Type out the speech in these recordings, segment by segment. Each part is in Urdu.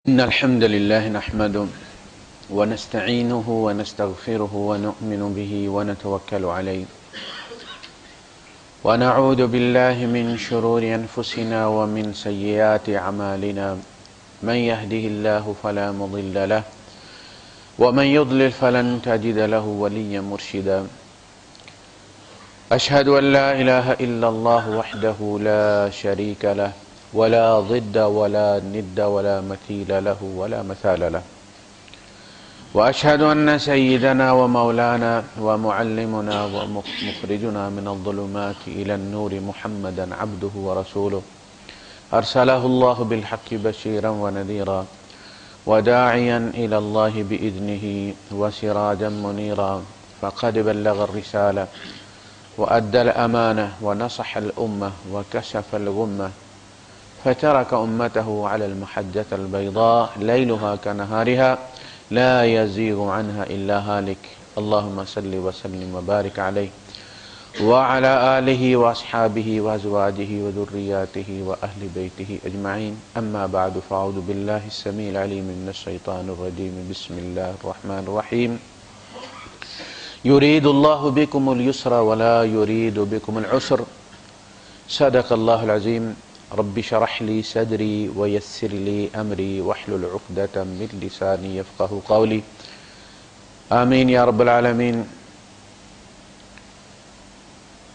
إن الحمد لله نحمده ونستعينه ونستغفره ونؤمن به ونتوكل عليه ونعوذ بالله من شرور أنفسنا ومن سيئات أعمالنا من يهده الله فلا مضل له ومن يضلل فلن تجد له وليا مرشدا أشهد أن لا إله إلا الله وحده لا شريك له ولا ضد ولا ند ولا مثيل له ولا مثال له وأشهد أن سيدنا ومولانا ومعلمنا ومخرجنا من الظلمات إلى النور محمدا عبده ورسوله أرسله الله بالحق بشيرا ونذيرا وداعيا إلى الله بإذنه وسراجا منيرا فقد بلغ الرسالة وأدى الأمانة ونصح الأمة وكشف الغمة فترك أمته على المحجة البيضاء ليلها كنهارها لا يزيغ عنها إلا هالك اللهم صل وسلم وبارك عليه وعلى آله وأصحابه وأزواجه وذرياته وأهل بيته أجمعين أما بعد فأعوذ بالله السميع العليم من الشيطان الرجيم بسم الله الرحمن الرحيم يريد الله بكم اليسر ولا يريد بكم العسر صدق الله العظيم رب شرح لي صدري ويسر لي أمري واحلل عقدة من لساني يفقه قولي آمین یا رب العالمین۔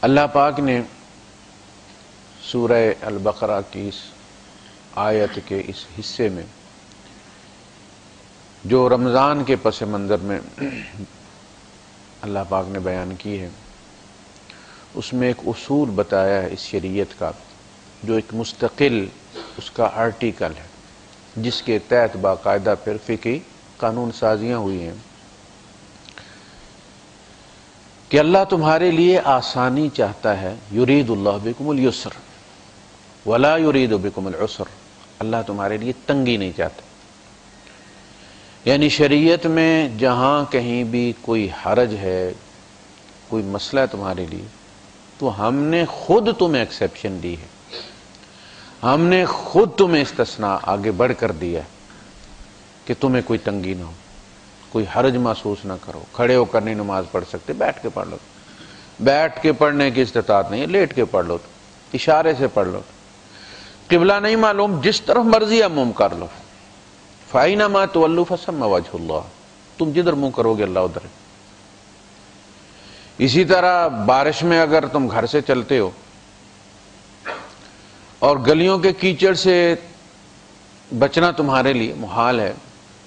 اللہ پاک نے سورہ البقرہ کی اس آیت کے اس حصے میں جو رمضان کے پس منظر میں اللہ پاک نے بیان کی ہے، اس میں ایک اصول بتایا ہے اس شریعت کا، جو ایک مستقل اس کا آرٹیکل ہے، جس کے تحت باقاعدہ پھر فقہی قانون سازیاں ہوئی ہیں کہ اللہ تمہارے لیے آسانی چاہتا ہے۔ یرید اللہ بکم اليسر ولا یرید بکم العسر، اللہ تمہارے لیے تنگی نہیں چاہتا، یعنی شریعت میں جہاں کہیں بھی کوئی حرج ہے، کوئی مسئلہ ہے تمہارے لیے، تو ہم نے خود تمہیں ایکسیپشن دی ہے، ہم نے خود تمہیں استثناء آگے بڑھ کر دیا ہے کہ تمہیں کوئی تنگی نہ ہو، کوئی حرج محسوس نہ کرو۔ کھڑے ہو کر نہیں نماز پڑھ سکتے، بیٹھ کے پڑھ لو، بیٹھ کے پڑھنے کی استطاعت نہیں ہے، لیٹ کے پڑھ لو، اشارے سے پڑھ لو، قبلہ نہیں معلوم، جس طرف مرضی ہے منہ کر لو، فَأَيْنَمَا تُوَلُّوا فَثَمَّ وَجْهُ اللَّهِ، تم جدھر منہ کرو گے اللہ ادھر ہے۔ اسی طرح بارش میں اگر تم گھر سے چلتے ہو اور گلیوں کے کیچڑ سے بچنا تمہارے لیے محال ہے،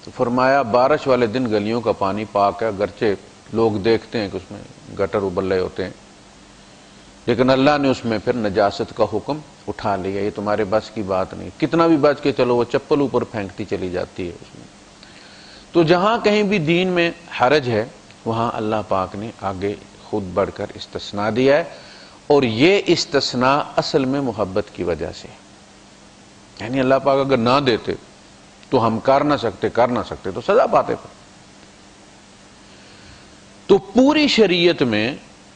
تو فرمایا بارش والے دن گلیوں کا پانی پاک ہے، اگرچہ لوگ دیکھتے ہیں کہ اس میں گٹر ابل رہے ہوتے ہیں، لیکن اللہ نے اس میں پھر نجاست کا حکم اٹھا لیا، یہ تمہارے بس کی بات نہیں، کتنا بھی بچ کے چلو وہ چپل اوپر پھینکتی چلی جاتی ہے اس میں۔ تو جہاں کہیں بھی دین میں حرج ہے وہاں اللہ پاک نے آگے خود بڑھ کر استثناء دیا ہے، اور یہ استثناء اصل میں محبت کی وجہ سے، یعنی اللہ پاک اگر نہ دیتے تو ہم کر نہ سکتے تو سزا پاتے پھر۔ تو پوری شریعت میں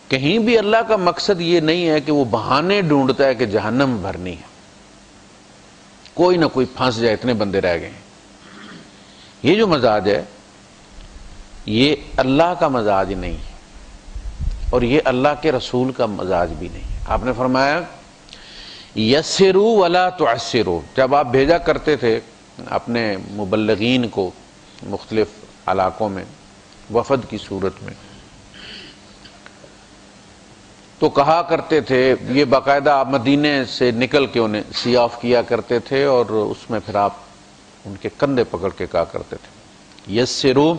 کہیں بھی اللہ کا مقصد یہ نہیں ہے کہ وہ بہانے ڈھونڈتا ہے کہ جہنم بھرنی ہے، کوئی نہ کوئی پھنس جائے، اتنے بندے رہ گئے ہیں۔ یہ جو مزاج ہے یہ اللہ کا مزاج نہیں ہے، اور یہ اللہ کے رسول کا مزاج بھی نہیں ہے۔ آپ نے فرمایا یسروا ولا تعسروا، جب آپ بھیجا کرتے تھے اپنے مبلغین کو مختلف علاقوں میں وفد کی صورت میں، تو کہا کرتے تھے، یہ باقاعدہ آپ مدینے سے نکل کے انہیں سی آف کیا کرتے تھے، اور اس میں پھر آپ ان کے کندھے پکڑ کے کہا کرتے تھے یسروا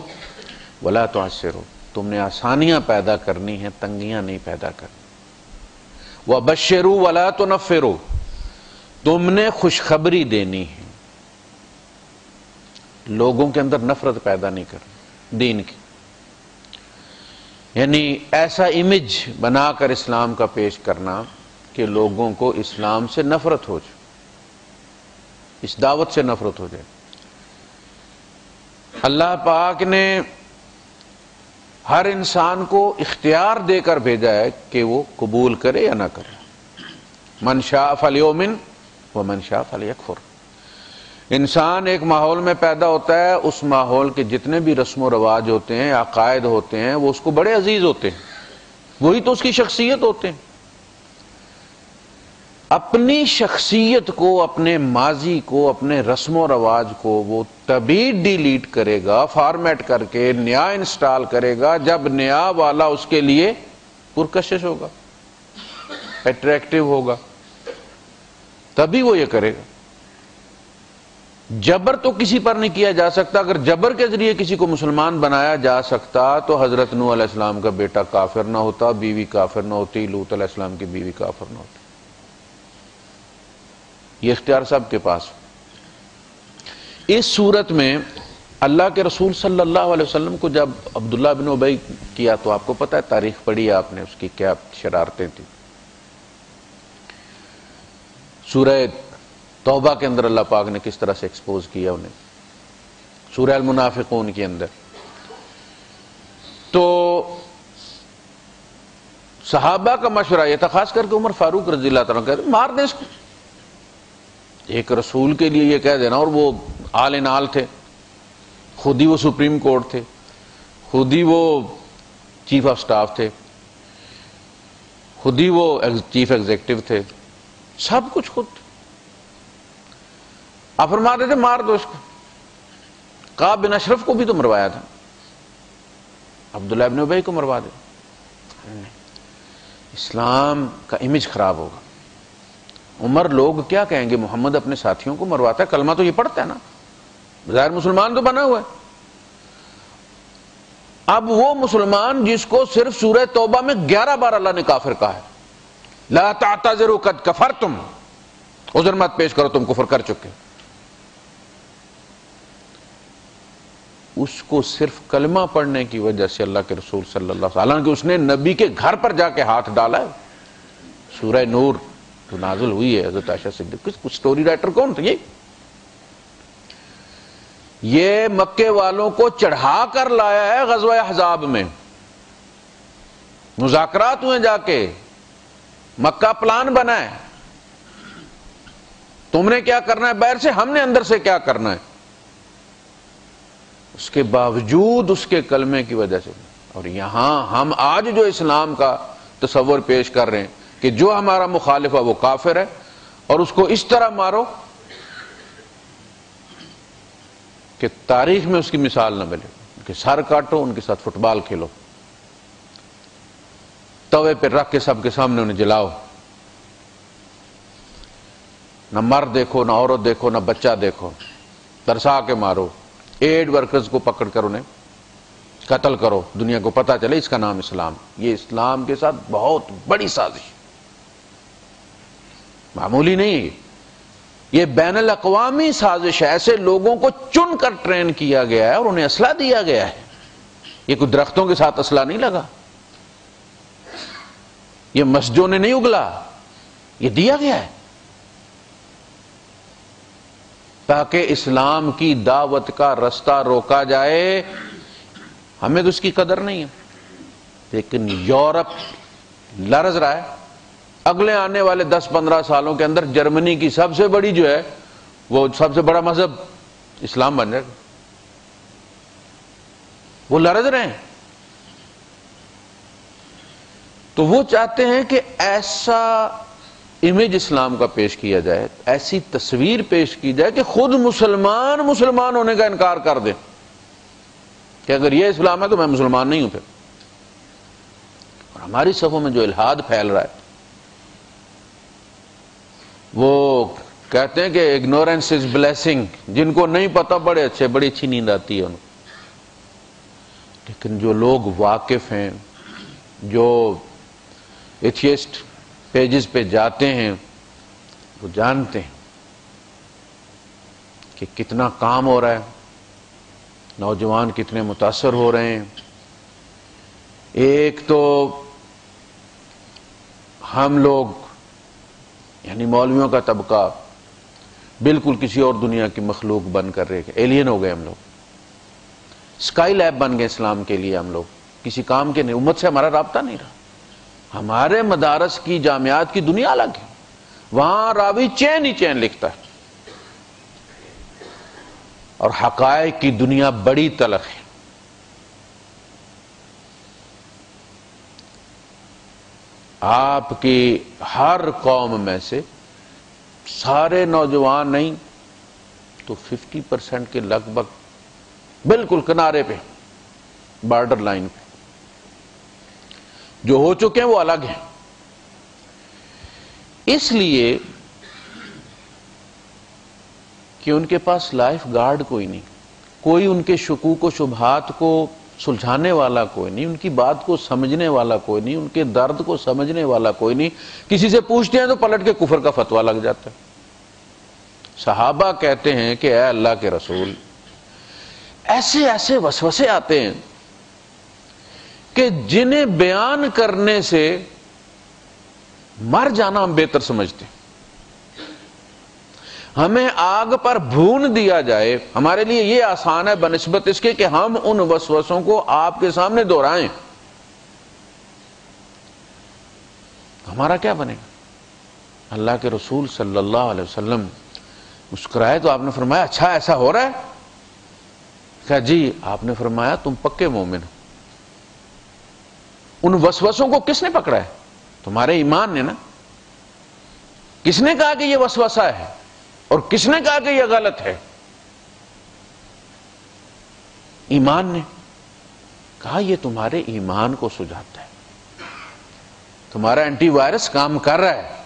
ولا تعسروا، تم نے آسانیاں پیدا کرنی ہیں، تنگیاں نہیں پیدا کرنی۔ وَبَشِّرُوا وَلَا تُنَفِّرُوا، تم نے خوشخبری دینی ہے، لوگوں کے اندر نفرت پیدا نہیں کرنی دین کی، یعنی ایسا امیج بنا کر اسلام کا پیش کرنا کہ لوگوں کو اسلام سے نفرت ہو جائے، اس دعوت سے نفرت ہو جائے۔ اللہ پاک نے ہر انسان کو اختیار دے کر بھیجا ہے کہ وہ قبول کرے یا نہ کرے، من شاء فلیؤمن ومن شاء فلیکفر، انسان ایک ماحول میں پیدا ہوتا ہے، اس ماحول کے جتنے بھی رسم و رواج ہوتے ہیں، عقائد ہوتے ہیں، وہ اس کو بڑے عزیز ہوتے ہیں، وہی تو اس کی شخصیت ہوتے ہیں۔ اپنی شخصیت کو، اپنے ماضی کو، اپنے رسم و رواج کو وہ تبھی ڈیلیٹ کرے گا، فارمیٹ کر کے نیا انسٹال کرے گا، جب نیا والا اس کے لیے پرکشش ہوگا، اٹریکٹیو ہوگا، تبھی وہ یہ کرے گا۔ جبر تو کسی پر نہیں کیا جا سکتا۔ اگر جبر کے ذریعے کسی کو مسلمان بنایا جا سکتا تو حضرت نوح علیہ السلام کا بیٹا کافر نہ ہوتا، بیوی کافر نہ ہوتی، لوط علیہ السلام کی بیوی کافر نہ ہوتی۔ یہ اختیار سب کے پاس۔ اس صورت میں اللہ کے رسول صلی اللہ علیہ وسلم کو جب عبداللہ بن ابی کیا تو آپ کو پتہ ہے، تاریخ پڑھی ہے آپ نے، اس کی کیا شرارتیں تھیں۔ سورہ توبہ کے اندر اللہ پاک نے کس طرح سے ایکسپوز کیا انہیں، سورہ المنافقون کے اندر۔ تو صحابہ کا مشورہ یہ تھا، خاص کر کے عمر فاروق رضی اللہ تعالیٰ کہتے مار دیں اس کو۔ ایک رسول کے لیے یہ کہہ دینا، اور وہ آل ان آل تھے، خود ہی وہ سپریم کورٹ تھے، خود ہی وہ چیف آف سٹاف تھے، خود ہی وہ چیف ایگزیکٹو تھے، سب کچھ خود تھے۔ آپ فرما دیتے مار دو اس کو۔ کعب بن اشرف کو بھی تو مروایا تھا، عبداللہ بن ابی کو مروا دے۔ اسلام کا امیج خراب ہوگا۔ عمر لوگ کیا کہیں گے، محمد اپنے ساتھیوں کو مرواتا ہے، کلمہ تو یہ پڑھتا ہے نا، ظاہر مسلمان تو بنا ہوا ہے۔ اب وہ مسلمان جس کو صرف سورہ توبہ میں 11 بار اللہ نے کافر کہا ہے، لا تعتذروا قد کفرتم، عذر مت پیش کرو تم کفر کر چکے، اس کو صرف کلمہ پڑھنے کی وجہ سے اللہ کے رسول صلی اللہ علیہ وسلم، کہ اس نے نبی کے گھر پر جا کے ہاتھ ڈالا ہے۔ سورہ نور جو نازل ہوئی ہے، حضرت عائشہ صدیقہ، کچھ سٹوری رائٹر کون تھے؟ یہ مکے والوں کو چڑھا کر لایا ہے غزوہ احزاب میں، مذاکرات ہوئے جا کے، مکہ پلان بنا ہے، تم نے کیا کرنا ہے باہر سے، ہم نے اندر سے کیا کرنا ہے۔ اس کے باوجود اس کے کلمے کی وجہ سے، اور یہاں ہم آج جو اسلام کا تصور پیش کر رہے ہیں کہ جو ہمارا مخالف ہے وہ کافر ہے، اور اس کو اس طرح مارو کہ تاریخ میں اس کی مثال نہ ملے، ان کے سر کاٹو، ان کے ساتھ فٹ بال کھیلو، توے پہ رکھ کے سب کے سامنے انہیں جلاؤ، نہ مرد دیکھو، نہ عورت دیکھو، نہ بچہ دیکھو، ترسا کے مارو، ایڈ ورکرز کو پکڑ کر انہیں قتل کرو، دنیا کو پتا چلے اس کا نام اسلام۔ یہ اسلام کے ساتھ بہت بڑی سازش، معمولی نہیں ہے، یہ بین الاقوامی سازش ہے۔ ایسے لوگوں کو چن کر ٹرین کیا گیا ہے اور انہیں اسلحہ دیا گیا ہے۔ یہ کوئی درختوں کے ساتھ اسلحہ نہیں لگا، یہ مسجدوں نے نہیں اگلا، یہ دیا گیا ہے تاکہ اسلام کی دعوت کا رستہ روکا جائے۔ ہمیں تو اس کی قدر نہیں ہے، لیکن یورپ لرز رہا ہے۔ اگلے آنے والے 10-15 سالوں کے اندر جرمنی کی سب سے بڑی جو ہے، وہ سب سے بڑا مذہب اسلام بن جائے گا۔ وہ لرز رہے ہیں، تو وہ چاہتے ہیں کہ ایسا امیج اسلام کا پیش کیا جائے، ایسی تصویر پیش کی جائے کہ خود مسلمان ہونے کا انکار کر دیں کہ اگر یہ اسلام ہے تو میں مسلمان نہیں ہوں پھر۔ اور ہماری صفوں میں جو الحاد پھیل رہا ہے، وہ کہتے ہیں کہ اگنورینس از بلیسنگ، جن کو نہیں پتا بڑی اچھی نیند آتی ہے ان کو، لیکن جو لوگ واقف ہیں، جو ایتھیسٹ پیجز پہ جاتے ہیں، وہ جانتے ہیں کہ کتنا کام ہو رہا ہے، نوجوان کتنے متاثر ہو رہے ہیں۔ ایک تو ہم لوگ یعنی مولویوں کا طبقہ بالکل کسی اور دنیا کی مخلوق بن کر رہے ہیں، ایلین ہو گئے ہم لوگ، اسکائی لیب بن گئے اسلام کے لیے۔ ہم لوگ کسی کام کے نہیں، امت سے ہمارا رابطہ نہیں رہا۔ ہمارے مدارس کی جامعات کی دنیا الگ ہے، وہاں راوی چین ہی چین لکھتا ہے، اور حقائق کی دنیا بڑی تلخ ہے۔ آپ کی ہر قوم میں سے سارے نوجوان نہیں تو 50% کے لگ بھگ بالکل کنارے پہ، بارڈر لائن پہ جو ہو چکے ہیں وہ الگ ہیں۔ اس لیے کہ ان کے پاس لائف گارڈ کوئی نہیں، کوئی ان کے شکوک و شبہات کو سلجھانے والا کوئی نہیں، ان کی بات کو سمجھنے والا کوئی نہیں، ان کے درد کو سمجھنے والا کوئی نہیں۔ کسی سے پوچھتے ہیں تو پلٹ کے کفر کا فتویٰ لگ جاتا ہے۔ صحابہ کہتے ہیں کہ اے اللہ کے رسول، ایسے ایسے وسوسے آتے ہیں کہ جنہیں بیان کرنے سے مر جانا ہم بہتر سمجھتے ہیں۔ ہمیں آگ پر بھون دیا جائے ہمارے لیے یہ آسان ہے بنسبت اس کے کہ ہم ان وسوسوں کو آپ کے سامنے دہرائیں۔ ہمارا کیا بنے گا؟ اللہ کے رسول صلی اللہ علیہ وسلم مسکرائے تو آپ نے فرمایا اچھا ایسا ہو رہا ہے؟ کہا جی۔ آپ نے فرمایا تم پکے مومن ہو۔ ان وسوسوں کو کس نے پکڑا ہے؟ تمہارے ایمان نے نا۔ کس نے کہا کہ یہ وسوسہ ہے اور کس نے کہا کہ یہ غلط ہے؟ ایمان نے کہا یہ تمہارے ایمان کو سجاتا ہے، تمہارا اینٹی وائرس کام کر رہا ہے،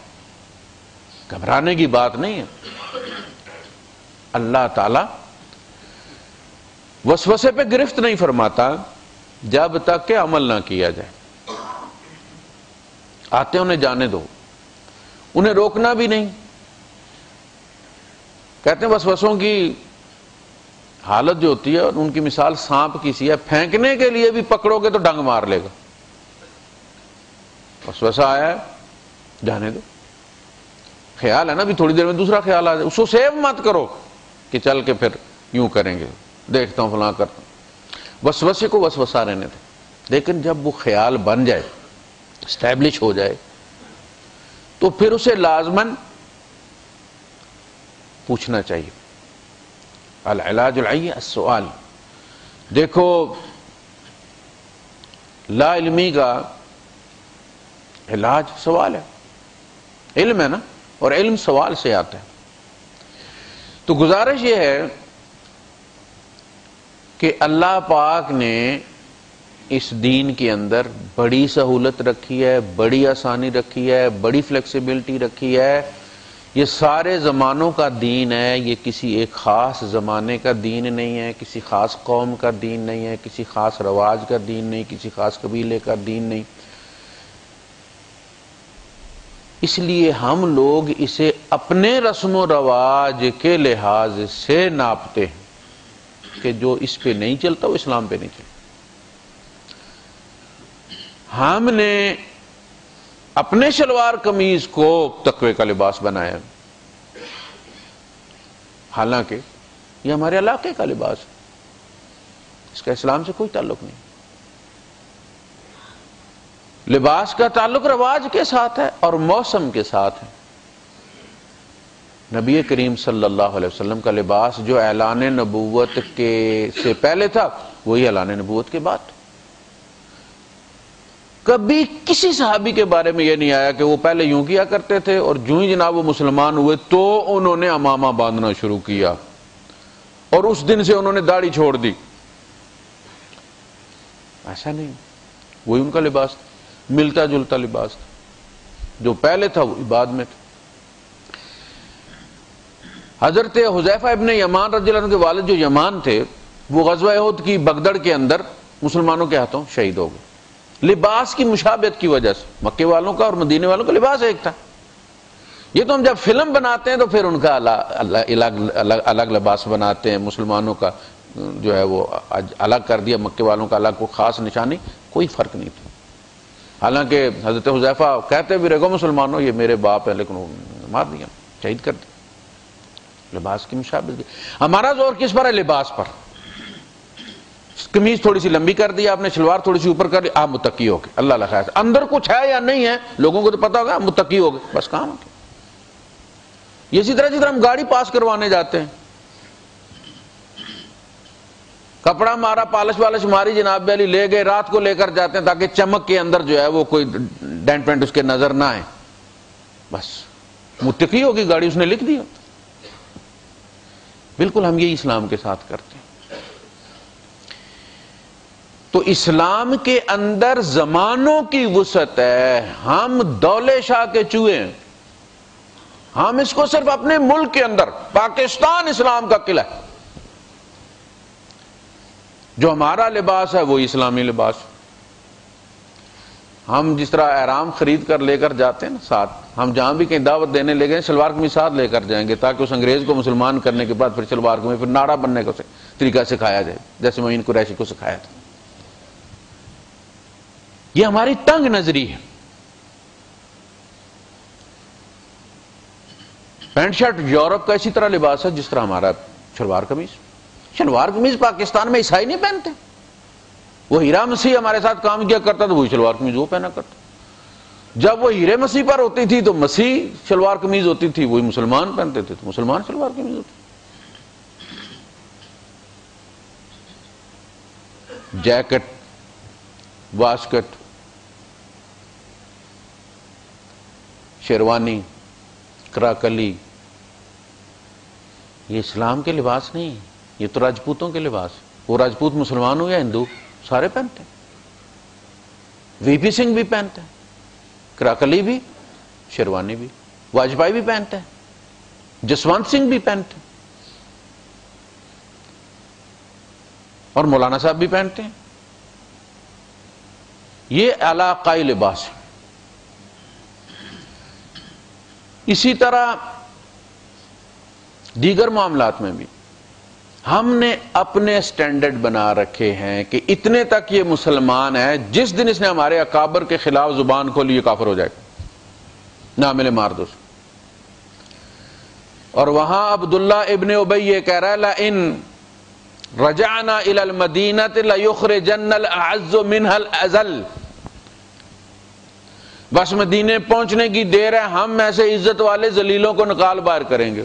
گھبرانے کی بات نہیں ہے۔ اللہ تعالی وسوسے پہ گرفت نہیں فرماتا جب تک کہ عمل نہ کیا جائے۔ آتے انہیں جانے دو، انہیں روکنا بھی نہیں۔ کہتے ہیں وسوسوں کی حالت جو ہوتی ہے ان کی مثال سانپ کی سی ہے، پھینکنے کے لیے بھی پکڑو گے تو ڈنگ مار لے گا۔ وسوسہ آیا ہے جانے دو، خیال ہے نا بھی تھوڑی دیر میں دوسرا خیال آ جائے، اس کو سیو مت کرو کہ چل کے پھر یوں کریں گے، دیکھتا ہوں فلاں کرتا ہوں۔ وسوسے کو وسوسہ رہنے دیں، لیکن جب وہ خیال بن جائے، اسٹیبلش ہو جائے، تو پھر اسے لازماً پوچھنا چاہیے۔ العلاج العی السؤال۔ دیکھو لا علمی کا علاج سوال ہے، علم ہے نا، اور علم سوال سے آتا ہے۔ تو گزارش یہ ہے کہ اللہ پاک نے اس دین کے اندر بڑی سہولت رکھی ہے، بڑی آسانی رکھی ہے، بڑی فلیکسیبلٹی رکھی ہے۔ یہ سارے زمانوں کا دین ہے، یہ کسی ایک خاص زمانے کا دین نہیں ہے، کسی خاص قوم کا دین نہیں ہے، کسی خاص رواج کا دین نہیں، کسی خاص قبیلے کا دین نہیں۔ اس لیے ہم لوگ اسے اپنے رسم و رواج کے لحاظ سے ناپتے ہیں کہ جو اس پہ نہیں چلتا وہ اسلام پہ نہیں چلتا۔ ہم نے اپنے شلوار قمیض کو تقوی کا لباس بنایا، حالانکہ یہ ہمارے علاقے کا لباس ہے، اس کا اسلام سے کوئی تعلق نہیں۔ لباس کا تعلق رواج کے ساتھ ہے اور موسم کے ساتھ ہے۔ نبی کریم صلی اللہ علیہ وسلم کا لباس جو اعلان نبوت کے سے پہلے تھا وہی اعلان نبوت کے بعد۔ کبھی کسی صحابی کے بارے میں یہ نہیں آیا کہ وہ پہلے یوں کیا کرتے تھے اور جو ہی جناب وہ مسلمان ہوئے تو انہوں نے عمامہ باندھنا شروع کیا اور اس دن سے انہوں نے داڑھی چھوڑ دی۔ ایسا نہیں، وہی ان کا لباس تھا، ملتا جلتا لباس تھا، جو پہلے تھا وہی بعد میں تھا۔ حضرت حذیفہ ابن یمان رضی اللہ عنہ کے والد جو یمان تھے، وہ غزوہ احد کی بگدڑ کے اندر مسلمانوں کے ہاتھوں شہید ہو گئے، لباس کی مشابہت کی وجہ سے۔ مکے والوں کا اور مدینے والوں کا لباس ایک تھا۔ یہ تو ہم جب فلم بناتے ہیں تو پھر ان کا الگ لباس بناتے ہیں، مسلمانوں کا جو ہے وہ الگ کر دیا، مکے والوں کا الگ، کوئی خاص نشانی، کوئی فرق نہیں تھا۔ حالانکہ حضرت حذیفہ کہتے بھی رہے مسلمانوں یہ میرے باپ ہیں، لیکن وہ مار دیا، شہید کر دیا۔ لباس کی مشابہت۔ ہمارا زور کس پر ہے؟ لباس پر۔ قمیض تھوڑی سی لمبی کر دی آپ نے، شلوار تھوڑی سی اوپر کر دی، آپ متقی ہو گئے، اللہ اللہ خیر۔ اندر کچھ ہے یا نہیں ہے لوگوں کو تو پتا ہوگا، متقی ہو گئے، بس کام ہے۔ اسی طرح جس طرح ہم گاڑی پاس کروانے جاتے ہیں، کپڑا مارا، پالش والش ماری، جناب علی لے گئے، رات کو لے کر جاتے ہیں تاکہ چمک کے اندر جو ہے وہ کوئی ڈینٹ پینٹ اس کے نظر نہ آئے، بس متقی ہوگی گاڑی، اس نے لکھ دیا۔ بالکل ہم یہی اسلام کے ساتھ کرتے ہیں۔ تو اسلام کے اندر زمانوں کی وسعت ہے، ہم دولے شاہ کے چوہے ہیں، ہم اس کو صرف اپنے ملک کے اندر، پاکستان اسلام کا قلعہ ہے، جو ہمارا لباس ہے وہ اسلامی لباس، ہم جس طرح احرام خرید کر لے کر جاتے ہیں نا ساتھ، ہم جہاں بھی کہیں دعوت دینے لے گئے شلوار قمیض ساتھ لے کر جائیں گے تاکہ اس انگریز کو مسلمان کرنے کے بعد پھر شلوار قمیض، پھر ناڑا بننے کا طریقہ سکھایا جائے جیسے معین قریشی کو سکھایا تھا۔ یہ ہماری تنگ نظری ہے۔ پینٹ شرٹ یورپ کا اسی طرح لباس ہے جس طرح ہمارا شلوار قمیض۔ شلوار قمیض پاکستان میں عیسائی نہیں پہنتے، وہ ہیرا مسیح ہمارے ساتھ کام کیا کرتا تو وہی شلوار قمیض وہ پہنا کرتا، جب وہ ہیرے مسیح پر ہوتی تھی تو مسیح شلوار قمیض ہوتی تھی، وہی مسلمان پہنتے تھے تو مسلمان شلوار قمیض ہوتی۔ جیکٹ، واسکٹ، شیروانی، کراکلی، یہ اسلام کے لباس نہیں ہے، یہ تو راجپوتوں کے لباس، وہ راجپوت مسلمان ہو یا ہندو سارے پہنتے ہیں۔ وی پی سنگھ بھی پہنتے ہیں، کراکلی بھی، شیروانی بھی، واجپئی بھی پہنتے ہیں، جسونت سنگھ بھی پہنتے ہیں، اور مولانا صاحب بھی پہنتے ہیں۔ یہ علاقائی لباس ہے۔ اسی طرح دیگر معاملات میں بھی ہم نے اپنے سٹینڈرڈ بنا رکھے ہیں کہ اتنے تک یہ مسلمان ہے، جس دن اس نے ہمارے اکابر کے خلاف زبان کھولی یہ کافر ہو جائے گا، نامل مار دو۔ اور وہاں عبداللہ ابن ابی یہ کہہ رہا ہے لَإِن رَجَعْنَا إِلَى الْمَدِينَةِ لَيُخْرِجَنَّ الْأَعَزُّ مِنْهَا الْأَذَلَّ، بس مدینے پہنچنے کی دیر ہے، ہم ایسے عزت والے ذلیلوں کو نکال باہر کریں گے۔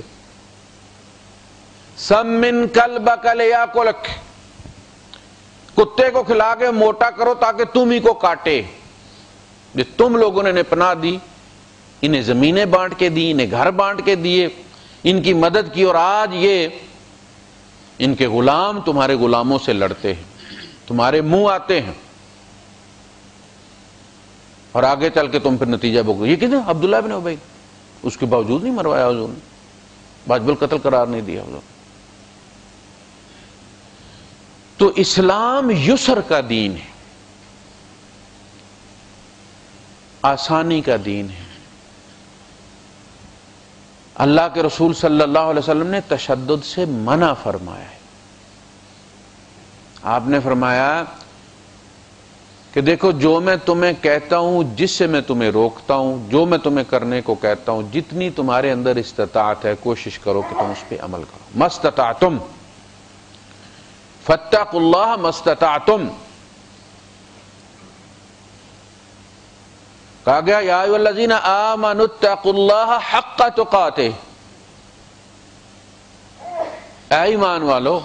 سَمِّن كَلْبَكَ لِيَأْكُلَكَ، کتے کو کھلا کے موٹا کرو تاکہ تم ہی کو کاٹے۔ جو تم لوگوں نے پناہ دی، انہیں زمینیں بانٹ کے دی، انہیں گھر بانٹ کے دیے، ان کی مدد کی، اور آج یہ ان کے غلام تمہارے غلاموں سے لڑتے ہیں، تمہارے منہ آتے ہیں، اور آگے چل کے تم پھر نتیجہ بھگتو۔ یہ کتنے عبداللہ ابن ابی، اس کے باوجود نہیں مروایا حضور نے، واجب القتل قرار نہیں دیا حضور۔ تو اسلام یسر کا دین ہے، آسانی کا دین ہے۔ اللہ کے رسول صلی اللہ علیہ وسلم نے تشدد سے منع فرمایا ہے۔ آپ نے فرمایا کہ دیکھو جو میں تمہیں کہتا ہوں، جس سے میں تمہیں روکتا ہوں، جو میں تمہیں کرنے کو کہتا ہوں، جتنی تمہارے اندر استطاعت ہے کوشش کرو کہ تم اس پہ عمل کرو۔ مستطعتم فاتقوا اللہ مستطعتم، کہا گیا یا ایھا الذین آمنوا اتقوا اللہ حق تقاتہ، اے ایمان والو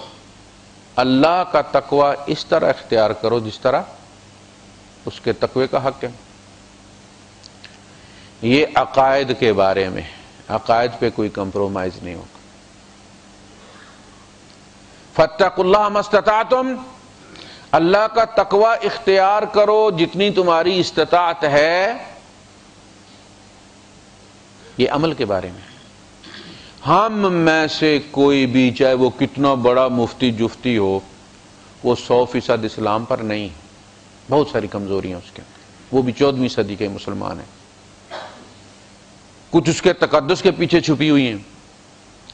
اللہ کا تقوی اس طرح اختیار کرو جس طرح اس کے تقوی کا حق ہے۔ یہ عقائد کے بارے میں، عقائد پہ کوئی کمپرومائز نہیں ہوگا۔ فاتقوا اللہ ما استطعتم، اللہ کا تقوی اختیار کرو جتنی تمہاری استطاعت ہے۔ یہ عمل کے بارے میں، ہم میں سے کوئی بھی چاہے وہ کتنا بڑا مفتی جفتی ہو، وہ 100% اسلام پر نہیں، بہت ساری کمزوریاں اس کے اندر، وہ بھی 14ویں صدی کے مسلمان ہیں، کچھ اس کے تقدس کے پیچھے چھپی ہوئی ہیں،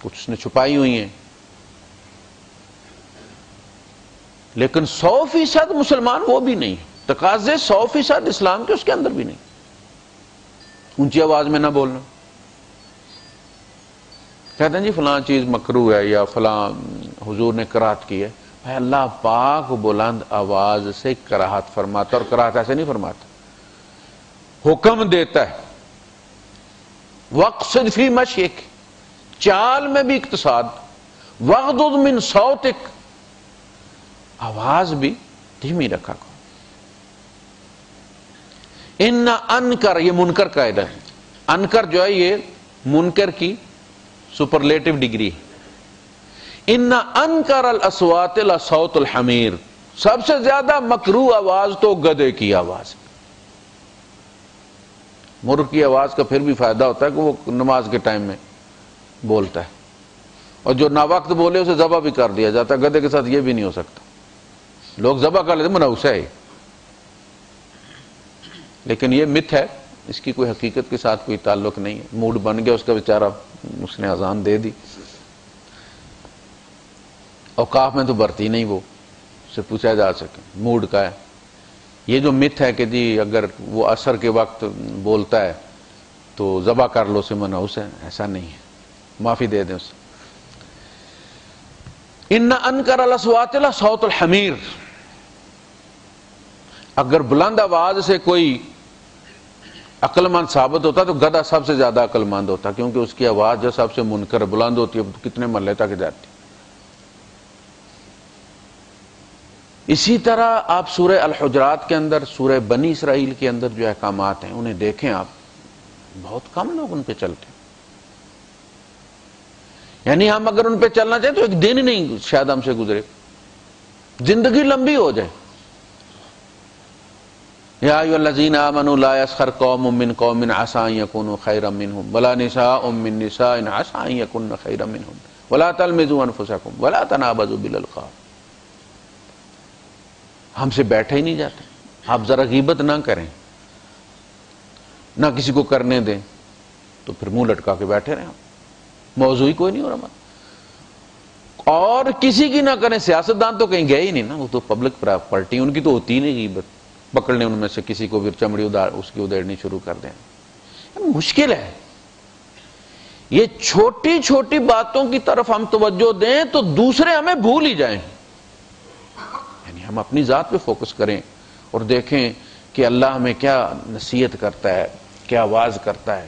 کچھ اس نے چھپائی ہوئی ہیں، لیکن 100% مسلمان وہ بھی نہیں، تقاضے 100% اسلام کے اس کے اندر بھی نہیں۔ اونچی آواز میں نہ بولنا، کہتے ہیں جی فلاں چیز مکروہ ہے یا فلاں حضور نے کراہت کی ہے، بھائی اللہ پاک بلند آواز سے کراہت فرماتا، اور کراہت ایسے نہیں فرماتا، حکم دیتا ہے وَاقْصِدْ فِي مَشْيِكَ، چال میں بھی اقتصاد، وَاغْضُضْ مِنْ صَوْتِكَ، آواز بھی دھیمی رکھا کرو۔ ان انکر، یہ منکر قاعدہ ہے، انکر جو ہے یہ منکر کی سپرلیٹو ڈگری ہے۔ ان انکر الاصوات لصوت الحمیر، سب سے زیادہ مکروہ آواز تو گدھے کی آواز ہے۔ مرغ کی آواز کا پھر بھی فائدہ ہوتا ہے کہ وہ نماز کے ٹائم میں بولتا ہے، اور جو ناوقت بولے اسے ذبح بھی کر دیا جاتا ہے۔ گدھے کے ساتھ یہ بھی نہیں ہو سکتا، لوگ ذبح کر لیتے، منحوس ہے، لیکن یہ مت ہے، اس کی کوئی حقیقت کے ساتھ کوئی تعلق نہیں ہے۔ موڈ بن گیا اس کا بیچارہ، اس نے اذان دے دی، اوقاف میں تو برتی نہیں، وہ اس سے پوچھا جا سکے موڈ کا ہے۔ یہ جو مت ہے کہ جی اگر وہ عصر کے وقت بولتا ہے تو ذبح کر لو، سے منحوس ہے، ایسا نہیں ہے، معافی دے دیں اسے۔ ان انکر الاصوات لصوت الحمیر، اگر بلند آواز سے کوئی عقل مند ثابت ہوتا تو گدھا سب سے زیادہ عقل مند ہوتا، کیونکہ اس کی آواز جو سب سے منکر بلند ہوتی ہے، کتنے محلے تک جاتی۔ اسی طرح آپ سورہ الحجرات کے اندر، سورہ بنی اسرائیل کے اندر جو احکامات ہیں انہیں دیکھیں آپ، بہت کم لوگ ان پہ چلتے ہیں۔ یعنی ہم اگر ان پہ چلنا چاہیں تو ایک دن ہی نہیں شاید ہم سے گزرے، زندگی لمبی ہو جائے۔ یا ایھا الذین آمنوا لا یسخر قوم من قوم عسى ان یکونوا خیرا منهم ولا نساء من نساء عسى ان یکن خیرا منهم ولا تلمزوا انفسکم ولا تنابزوا بالالقاب۔ ہم سے بیٹھے ہی نہیں جاتے، آپ ذرا غیبت نہ کریں، نہ کسی کو کرنے دیں، تو پھر منہ لٹکا کے بیٹھے رہیں، موضوع ہی کوئی نہیں ہو رہا۔ اور کسی کی نہ کریں، سیاستدان تو کہیں گئے ہی نہیں نا، وہ تو پبلک پراپرٹی ان کی تو ہوتی ہی نہیں غیبت، پکڑنے ان میں سے کسی کو پھر چمڑی اس کی ادھیڑنی شروع کر دیں۔ مشکل ہے، یہ چھوٹی چھوٹی باتوں کی طرف ہم توجہ دیں تو دوسرے ہمیں بھول ہی جائیں۔ یعنی ہم اپنی ذات پہ فوکس کریں اور دیکھیں کہ اللہ ہمیں کیا نصیحت کرتا ہے، کیا واعظ کرتا ہے،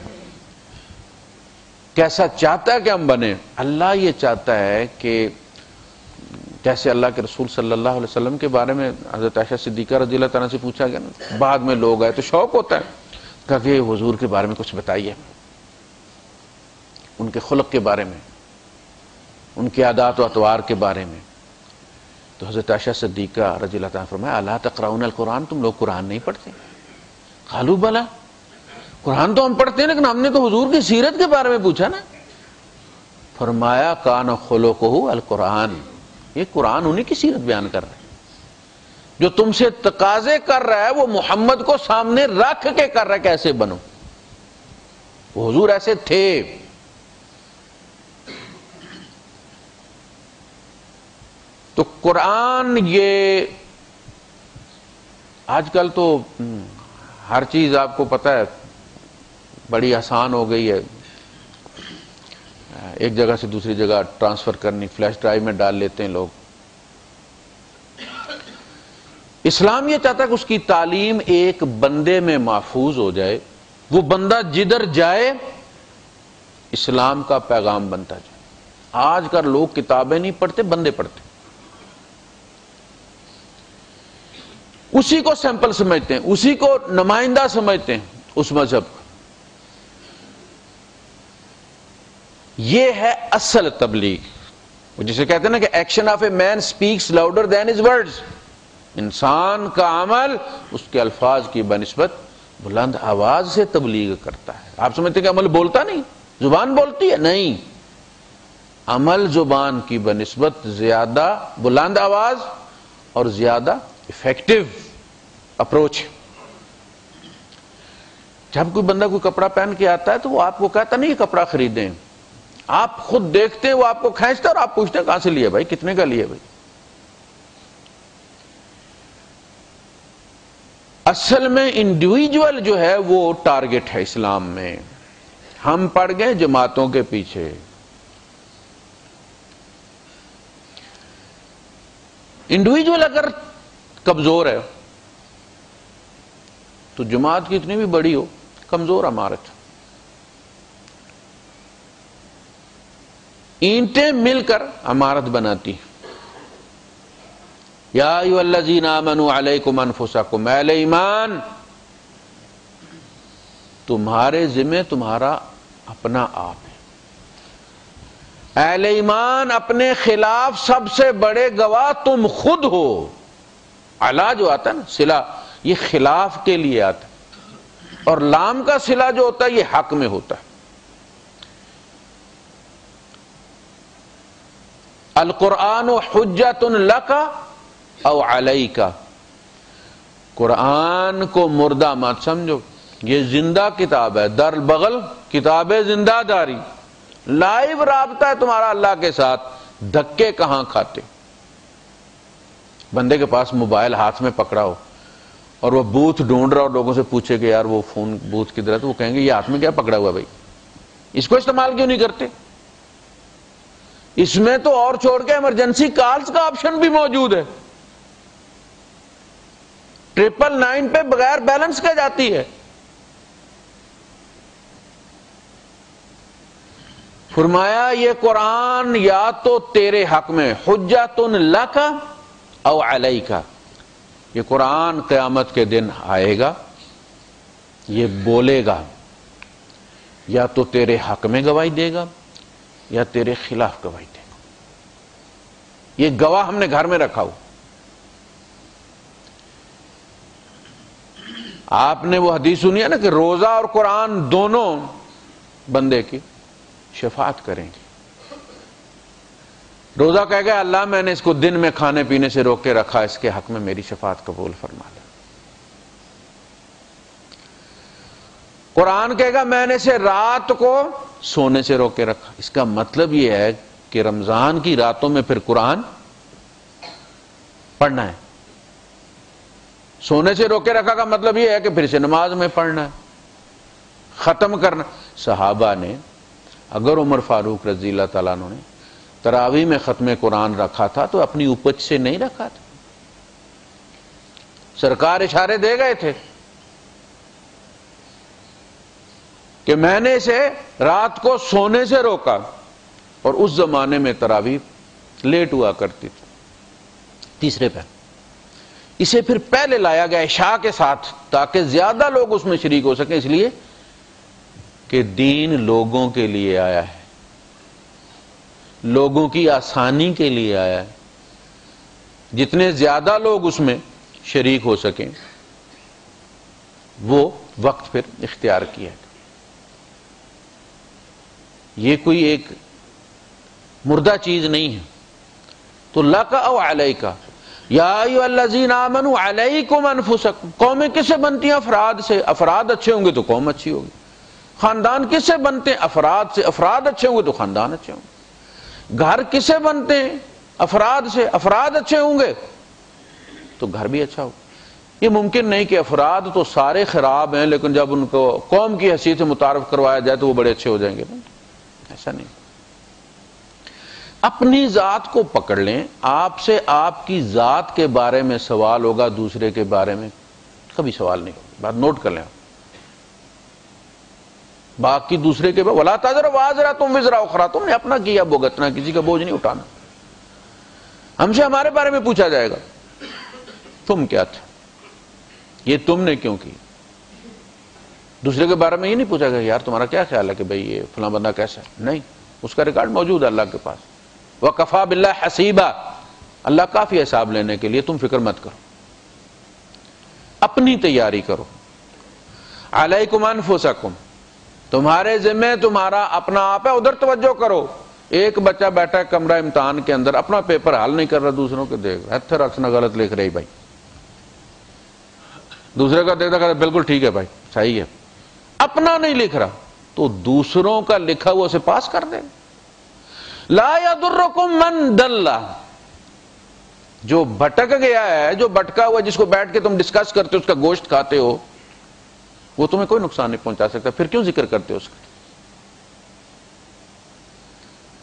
کیسا چاہتا ہے کہ ہم بنیں۔ اللہ یہ چاہتا ہے کہ جیسے اللہ کے رسول صلی اللہ علیہ وسلم کے بارے میں حضرت عائشہ صدیقہ رضی اللہ تعالیٰ سے پوچھا گیا نا، بعد میں لوگ آئے تو شوق ہوتا ہے، کہا کہ حضور کے بارے میں کچھ بتائیے، ان کے خلق کے بارے میں، ان کے عادات و اطوار کے بارے میں۔ تو حضرت عائشہ صدیقہ رضی اللہ تعالیٰ نے فرمایا الا تقرؤون القرآن، تم لوگ قرآن نہیں پڑھتے؟ قالوا بلا، قرآن تو ہم پڑھتے ہیں، لیکن ہم نے تو حضور کی سیرت کے بارے میں پوچھا نا۔ فرمایا کان خلقہ القرآن، یہ قرآن انہی کی سیرت بیان کر رہا ہے، جو تم سے تقاضے کر رہا ہے وہ محمد کو سامنے رکھ کے کر رہا ہے کہ ایسے بنو، وہ حضور ایسے تھے۔ تو قرآن، یہ آج کل تو ہر چیز آپ کو پتہ ہے بڑی آسان ہو گئی ہے، ایک جگہ سے دوسری جگہ ٹرانسفر کرنی، فلیش ڈرائیو میں ڈال لیتے ہیں لوگ۔ اسلام یہ چاہتا ہے کہ اس کی تعلیم ایک بندے میں محفوظ ہو جائے، وہ بندہ جدھر جائے اسلام کا پیغام بنتا جائے۔ آج کل لوگ کتابیں نہیں پڑھتے، بندے پڑھتے، اسی کو سیمپل سمجھتے ہیں، اسی کو نمائندہ سمجھتے ہیں اس مذہب کا۔ یہ ہے اصل تبلیغ، جسے کہتے ہیں نا کہ action of a man speaks louder than his words, انسان کا عمل اس کے الفاظ کی بنسبت بلند آواز سے تبلیغ کرتا ہے۔ آپ سمجھتے ہیں کہ عمل بولتا نہیں، زبان بولتی ہے؟ نہیں، عمل زبان کی بنسبت زیادہ بلند آواز اور زیادہ افیکٹو اپروچ۔ جب کوئی بندہ کوئی کپڑا پہن کے آتا ہے تو وہ آپ کو کہتا نہیں یہ کپڑا خریدیں، آپ خود دیکھتے ہیں، وہ آپ کو کھینچتا ہے اور آپ پوچھتے ہیں کہاں سے لیا بھائی، کتنے کا لیا بھائی۔ اصل میں انڈیویجول جو ہے وہ ٹارگٹ ہے اسلام میں، ہم پڑ گئے جماعتوں کے پیچھے۔ انڈیویجول اگر کمزور ہے تو جماعت کتنی بھی بڑی ہو کمزور عمارت۔ اینٹیں مل کر عمارت بناتی، یا ایھا الذین آمنوا علیکم انفسکم، اہل ایمان تمہارے ذمہ تمہارا اپنا آپ ہے۔ اہل ایمان اپنے خلاف سب سے بڑے گواہ تم خود ہو۔ علا جو آتا ہے نا صلہ، یہ خلاف کے لیے آتا ہے، اور لام کا صلہ جو ہوتا ہے یہ حق میں ہوتا ہے۔ القرآن حجۃ لک او علیک، قرآن کو مردہ مت سمجھو، یہ زندہ کتاب ہے، در بغل کتاب زندہ داری، لائیو رابطہ ہے تمہارا اللہ کے ساتھ، دھکے کہاں کھاتے۔ بندے کے پاس موبائل ہاتھ میں پکڑا ہو اور وہ بوتھ ڈھونڈ رہا اور لوگوں سے پوچھے کہ یار وہ فون بوتھ کدھر ہے، تو وہ کہیں گے یہ ہاتھ میں کیا پکڑا ہوا بھائی، اس کو استعمال کیوں نہیں کرتے؟ اس میں تو اور چھوڑ کے ایمرجنسی کالز کا آپشن بھی موجود ہے، 999 پہ بغیر بیلنس کا جاتی ہے۔ فرمایا یہ قرآن یا تو تیرے حق میں حجۃ لک او علیک، یہ قرآن قیامت کے دن آئے گا، یہ بولے گا، یا تو تیرے حق میں گواہی دے گا یا تیرے خلاف گواہی دے گا۔ یہ گواہ ہم نے گھر میں رکھا ہو۔ آپ نے وہ حدیث سنی ہے نا کہ روزہ اور قرآن دونوں بندے کی شفاعت کریں گے۔ روزہ کہے گا اللہ میں نے اس کو دن میں کھانے پینے سے روک کے رکھا، اس کے حق میں میری شفاعت قبول فرما لے۔ قرآن کہے گا میں نے اسے رات کو سونے سے روک کے رکھا۔ اس کا مطلب یہ ہے کہ رمضان کی راتوں میں پھر قرآن پڑھنا ہے، سونے سے روک کے رکھا کا مطلب یہ ہے کہ پھر سے نماز میں پڑھنا ہے، ختم کرنا۔ صحابہ نے اگر عمر فاروق رضی اللہ تعالیٰ عنہ نے تراویح میں ختم قرآن رکھا تھا تو اپنی اپج سے نہیں رکھا تھا، سرکار اشارے دے گئے تھے کہ میں نے اسے رات کو سونے سے روکا، اور اس زمانے میں تراویح لیٹ ہوا کرتی تھی، تیسرے پہ اسے پھر پہلے لایا گیا عشاء کے ساتھ تاکہ زیادہ لوگ اس میں شریک ہو سکیں، اس لیے کہ دین لوگوں کے لیے آیا ہے، لوگوں کی آسانی کے لیے آیا ہے، جتنے زیادہ لوگ اس میں شریک ہو سکیں وہ وقت پھر اختیار کیا ہے۔ یہ کوئی ایک مردہ چیز نہیں ہے۔ تو لک او علیک، یا ایھا الذین آمنوا علیکم انفسکم، قومیں کس سے بنتی ہیں؟ افراد سے، افراد اچھے ہوں گے تو قوم اچھی ہوگی۔ خاندان کس سے بنتے ہیں؟ افراد سے، افراد اچھے ہوں گے تو خاندان اچھے ہوں گے۔ گھر کس سے بنتے ہیں؟ افراد سے، افراد اچھے ہوں گے تو گھر بھی اچھا ہوگا۔ یہ ممکن نہیں کہ افراد تو سارے خراب ہیں لیکن جب ان کو قوم کی حیثیت سے متعارف کروایا جائے تو وہ بڑے اچھے ہو جائیں گے، ایسا نہیں۔ اپنی ذات کو پکڑ لیں، آپ سے آپ کی ذات کے بارے میں سوال ہوگا، دوسرے کے بارے میں کبھی سوال نہیں ہوگا۔ بات نوٹ کر لیں، باقی دوسرے کے بارے وَلَا تَزِرُ وَازِرَةٌ وِزْرَ أُخْرَىٰ، تم نے اپنا کیا بھگتنا، کسی کا بوجھ نہیں اٹھانا۔ ہم سے ہمارے بارے میں پوچھا جائے گا تم کیا تھے، یہ تم نے کیوں کی۔ دوسرے کے بارے میں یہ نہیں پوچھا گیا یار تمہارا کیا خیال ہے کہ بھئی یہ فلاں بندہ کیسا ہے، نہیں، اس کا ریکارڈ موجود ہے اللہ کے پاس۔ وَكَفَىٰ بِاللَّهِ حَسِيبًا، اللہ کافی حساب لینے کے لیے، تم فکر مت کرو، اپنی تیاری کرو۔ علیکم انفسکم، تمہارے ذمہ تمہارا اپنا آپ ہے، ادھر توجہ کرو۔ ایک بچہ بیٹھا ہے کمرہ امتحان کے اندر، اپنا پیپر حل نہیں کر رہا، دوسروں کے دیکھ رہا، اتھر اکسنا غلط لکھ رہی بھائی، دوسرے کا دیکھتا کہ بالکل ٹھیک ہے بھائی صحیح ہے، اپنا نہیں لکھ رہا تو دوسروں کا لکھا ہوا اسے پاس کر دے۔ لا یضرکم من ضل، جو بھٹک گیا ہے، جو بھٹکا ہوا، جس کو بیٹھ کے تم ڈسکس کرتے ہو، اس کا گوشت کھاتے ہو، وہ تمہیں کوئی نقصان نہیں پہنچا سکتا، پھر کیوں ذکر کرتے ہو اس کا؟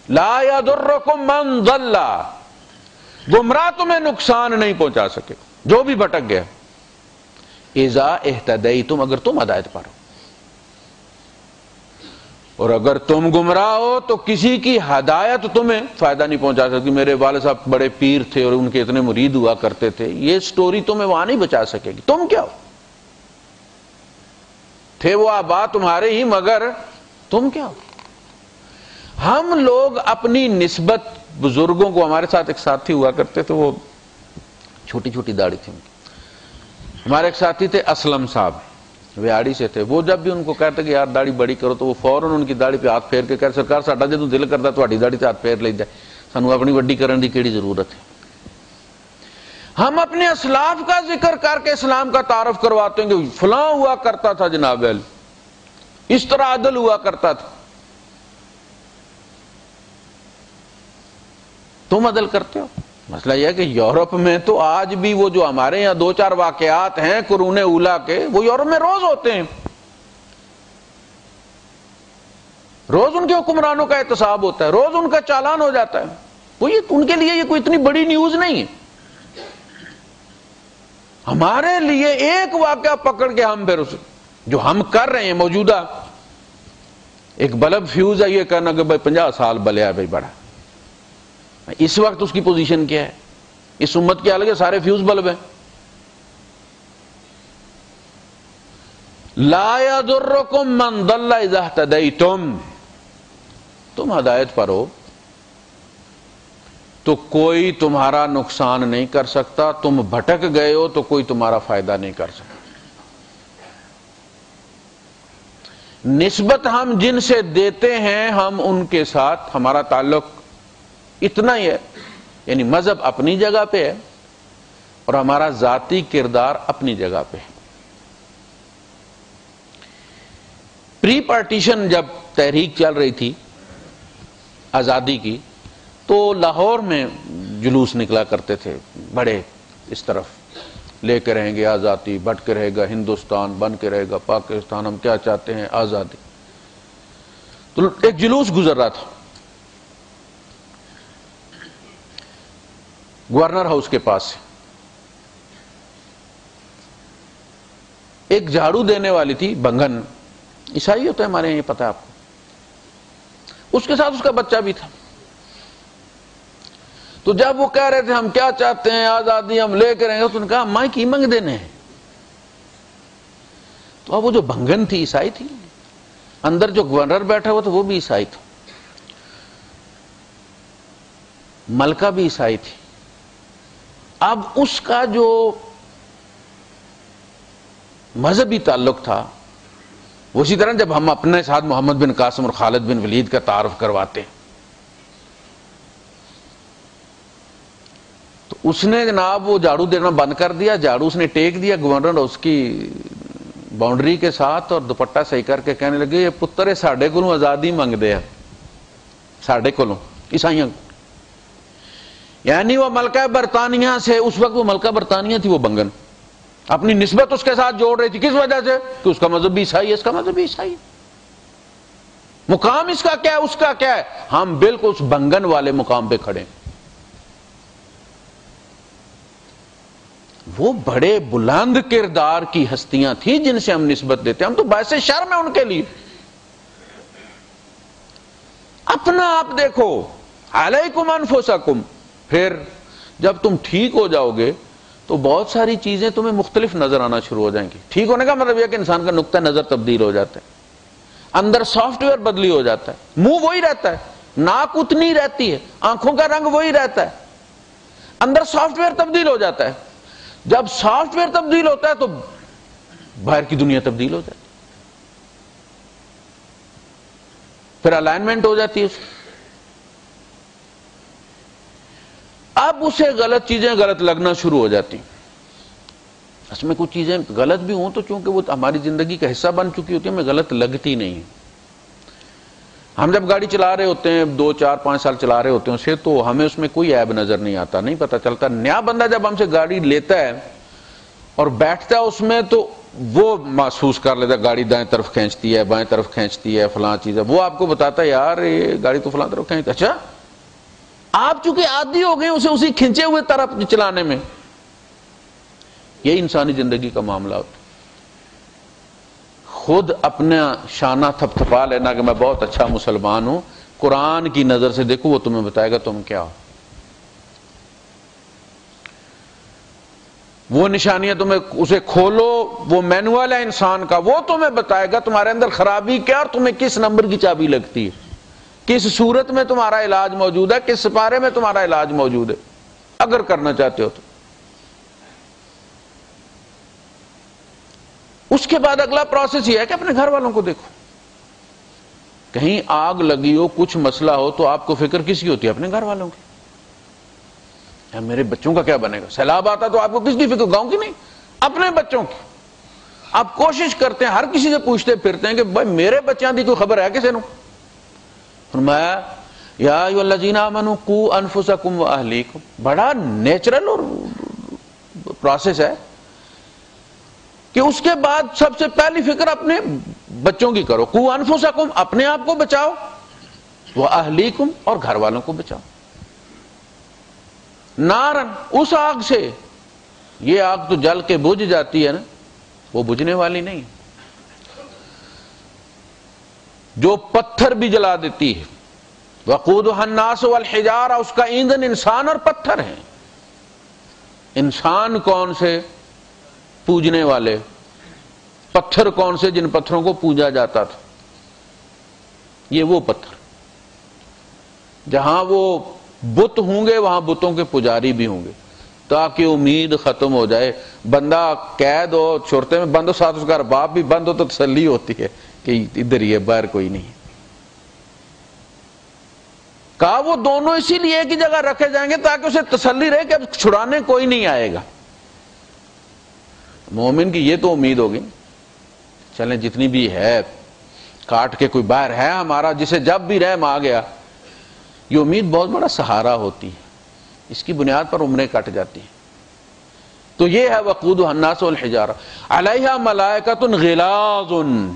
لا یضرکم من ضل، گمراہ تمہیں نقصان نہیں پہنچا سکے، جو بھی بھٹک گیا۔ اذا اہتدیتم، اگر تم ہدایت پر ہو۔ اور اگر تم گمراہ ہو تو کسی کی ہدایت تمہیں فائدہ نہیں پہنچا سکتی. میرے والد صاحب بڑے پیر تھے اور ان کے اتنے مرید ہوا کرتے تھے، یہ سٹوری تمہیں وہاں نہیں بچا سکے گی. تم کیا ہو؟ تھے وہ آبا تمہارے ہی، مگر تم کیا ہو؟ ہم لوگ اپنی نسبت بزرگوں کو، ہمارے ساتھ ایک ساتھی ہوا کرتے تھے، وہ چھوٹی چھوٹی داڑھی تھی ان کی. ہمارے ایک ساتھی تھے اسلم صاحب، ویاڑی سے تھے. وہ جب بھی ان کو کہتے کہ یار داڑھی بڑی کرو تو وہ فوراً ان کی داڑھی پہ ہاتھ پھیر کے کہتے سرکار ساڈا جدوں دل کرتا تہاڈی داڑھی تے ہاتھ پھیر لਈਦਾ، سانو اپنی وڈی کرن دی کیڑی ضرورت ہے. ہم اپنے اسلاف کا ذکر کر کے اسلام کا تعارف کرواتے ہیں کہ فلاں ہوا کرتا تھا جناب علی، اس طرح عدل ہوا کرتا تھا. تم عدل کرتے ہو؟ مسئلہ یہ ہے کہ یورپ میں تو آج بھی وہ جو ہمارے یہاں 2-4 واقعات ہیں قرون اولا کے، وہ یورپ میں روز ہوتے ہیں. روز ان کے حکمرانوں کا احتساب ہوتا ہے، روز ان کا چالان ہو جاتا ہے. ان کے لیے یہ کوئی اتنی بڑی نیوز نہیں ہے. ہمارے لیے ایک واقعہ پکڑ کے ہم پھر جو ہم کر رہے ہیں موجودہ، ایک بلب فیوز ہے، یہ کہنا کہ بھائی 50 سال بلیا بھائی بڑا. اس وقت اس کی پوزیشن کیا ہے؟ اس امت کے حال کے سارے فیوز بلب ہیں. لا یضرکم من ضل اذا اہتدیتم، تم ہدایت پر ہو تو کوئی تمہارا نقصان نہیں کر سکتا، تم بھٹک گئے ہو تو کوئی تمہارا فائدہ نہیں کر سکتا. نسبت ہم جن سے دیتے ہیں ہم ان کے ساتھ ہمارا تعلق اتنا ہی ہے، یعنی مذہب اپنی جگہ پہ ہے اور ہمارا ذاتی کردار اپنی جگہ پہ ہے. پری پارٹیشن جب تحریک چل رہی تھی آزادی کی تو لاہور میں جلوس نکلا کرتے تھے بڑے، اس طرف لے کے رہیں گے آزادی، بٹ کے رہے گا ہندوستان، بن کے رہے گا پاکستان، ہم کیا چاہتے ہیں آزادی. تو ایک جلوس گزر رہا تھا گورنر ہاؤس کے پاس سے. ایک جھاڑو دینے والی تھی، بنگن عیسائی ہوتا ہے ہمارے یہاں، یہ پتہ ہے آپ کو. اس کے ساتھ اس کا بچہ بھی تھا. تو جب وہ کہہ رہے تھے ہم کیا چاہتے ہیں آزادی ہم لے کے رہیں گے، تو انہوں نے کہا ماں کی منگ دینے ہیں. تو اب وہ جو بنگن تھی عیسائی تھی، اندر جو گورنر بیٹھا ہوا تھا وہ بھی عیسائی تھا، ملکہ بھی عیسائی تھی. اب اس کا جو مذہبی تعلق تھا وہ اسی طرح جب ہم اپنے ساتھ محمد بن قاسم اور خالد بن ولید کا تعارف کرواتے ہیں تو اس نے جناب وہ جھاڑو دینا بند کر دیا، جھاڑو اس نے ٹیک دیا گورنر اس کی باؤنڈری کے ساتھ اور دوپٹہ صحیح کر کے کہنے لگے یہ پتر ساڈے کولوں آزادی منگ دے، ساڈے کولوں عیسائیاں. یعنی وہ ملکہ برطانیہ سے، اس وقت وہ ملکہ برطانیہ تھی، وہ بنگن اپنی نسبت اس کے ساتھ جوڑ رہی تھی. کس وجہ سے؟ کہ اس کا مذہب بھی عیسائی ہے، اس کا مذہب بھی عیسائی ہے. مقام اس کا کیا ہے، اس کا کیا ہے؟ ہم بالکل اس بنگن والے مقام پہ کھڑے. وہ بڑے بلند کردار کی ہستیاں تھیں جن سے ہم نسبت دیتے ہیں، ہم تو باعث شرم ہے ان کے لیے. اپنا آپ دیکھو، علیکم انفسکم. پھر جب تم ٹھیک ہو جاؤ گے تو بہت ساری چیزیں تمہیں مختلف نظر آنا شروع ہو جائیں گی. ٹھیک ہونے کا مطلب یہ کہ انسان کا نقطہ نظر تبدیل ہو جاتا ہے، اندر سافٹ ویئر بدلی ہو جاتا ہے، منہ وہی رہتا ہے، ناک اتنی رہتی ہے، آنکھوں کا رنگ وہی رہتا ہے، اندر سافٹ ویئر تبدیل ہو جاتا ہے. جب سافٹ ویئر تبدیل ہوتا ہے تو باہر کی دنیا تبدیل ہو جاتی ہے، پھر الائنمنٹ ہو جاتی ہے اس کی. اب اسے غلط چیزیں غلط لگنا شروع ہو جاتی ہیں. اس میں کچھ چیزیں غلط بھی ہوں تو چونکہ وہ ہماری زندگی کا حصہ بن چکی ہوتی ہیں ہمیں غلط لگتی نہیں. ہم جب گاڑی چلا رہے ہوتے ہیں 2 4 5 سال چلا رہے ہوتے ہیں اسے تو ہمیں اس میں کوئی عیب نظر نہیں آتا، نہیں پتہ چلتا. نیا بندہ جب ہم سے گاڑی لیتا ہے اور بیٹھتا ہے اس میں تو وہ محسوس کر لیتا ہے گاڑی دائیں طرف کھینچتی ہے، بائیں طرف کھینچتی ہے، فلاں چیز ہے. وہ آپ کو بتاتا ہے یار یہ گاڑی تو فلاں طرف کھینچتی. اچھا آپ چونکہ عادی ہو گئے اسے اسی کھنچے ہوئے طرف چلانے میں. یہ انسانی زندگی کا معاملہ ہوتا ہے. خود اپنا شانہ تھپ تھپا لینا کہ میں بہت اچھا مسلمان ہوں، قرآن کی نظر سے دیکھو، وہ تمہیں بتائے گا تم کیا ہو۔ وہ نشانیاں تمہیں اسے کھولو، وہ مینوئل ہے انسان کا، وہ تمہیں بتائے گا تمہارے اندر خرابی کیا اور تمہیں کس نمبر کی چابی لگتی ہے، کس صورت میں تمہارا علاج موجود ہے، کس سپارے میں تمہارا علاج موجود ہے، اگر کرنا چاہتے ہو تو۔ اس کے بعد اگلا پروسیس یہ ہے کہ اپنے گھر والوں کو دیکھو، کہیں آگ لگی ہو، کچھ مسئلہ ہو تو آپ کو فکر کس کی ہوتی ہے؟ اپنے گھر والوں کی۔ میرے بچوں کا کیا بنے گا؟ سیلاب آتا تو آپ کو کس کی فکر؟ گاؤں کی نہیں، اپنے بچوں کی۔ آپ کوشش کرتے ہیں، ہر کسی سے پوچھتے پھرتے ہیں کہ بھائی میرے بچیاں دی کوئی خبر ہے کسی نو؟ فرمایا یا ایھا الذین آمنوا قوا انفسکم واہلیکم، بڑا نیچرل اور پروسیس ہے کہ اس کے بعد سب سے پہلی فکر اپنے بچوں کی کرو۔ قوا انفسکم، اپنے آپ کو بچاؤ، واہلیکم، اور گھر والوں کو بچاؤ۔ نارن، اس آگ سے، یہ آگ تو جل کے بجھ جاتی ہے نا، وہ بجھنے والی نہیں، جو پتھر بھی جلا دیتی ہے۔ وقودھا الناس والحجارہ، اس کا ایندھن انسان اور پتھر ہیں۔ انسان کون سے؟ پوجنے والے۔ پتھر کون سے؟ جن پتھروں کو پوجا جاتا تھا۔ یہ وہ پتھر، جہاں وہ بت ہوں گے وہاں بتوں کے پجاری بھی ہوں گے، تاکہ امید ختم ہو جائے۔ بندہ قید ہو، چھوڑتے میں بند ہو، ساتھ اس کا ارباب بھی بند ہو تو تسلی ہوتی ہے کہ ادھر ہی ہے، باہر کوئی نہیں ہے۔ کہا وہ دونوں اسی لیے ایک ہی جگہ رکھے جائیں گے تاکہ اسے تسلی رہے کہ اب چھڑانے کوئی نہیں آئے گا۔ مومن کی یہ تو امید ہوگی، چلیں جتنی بھی ہے، کاٹ کے کوئی باہر ہے ہمارا جسے جب بھی رحم آ گیا، یہ امید بہت بڑا سہارا ہوتی ہے، اس کی بنیاد پر عمریں کٹ جاتی ہیں۔ تو یہ ہے وقودھا الناس والحجارہ علیہا ملائکۃ غلاظ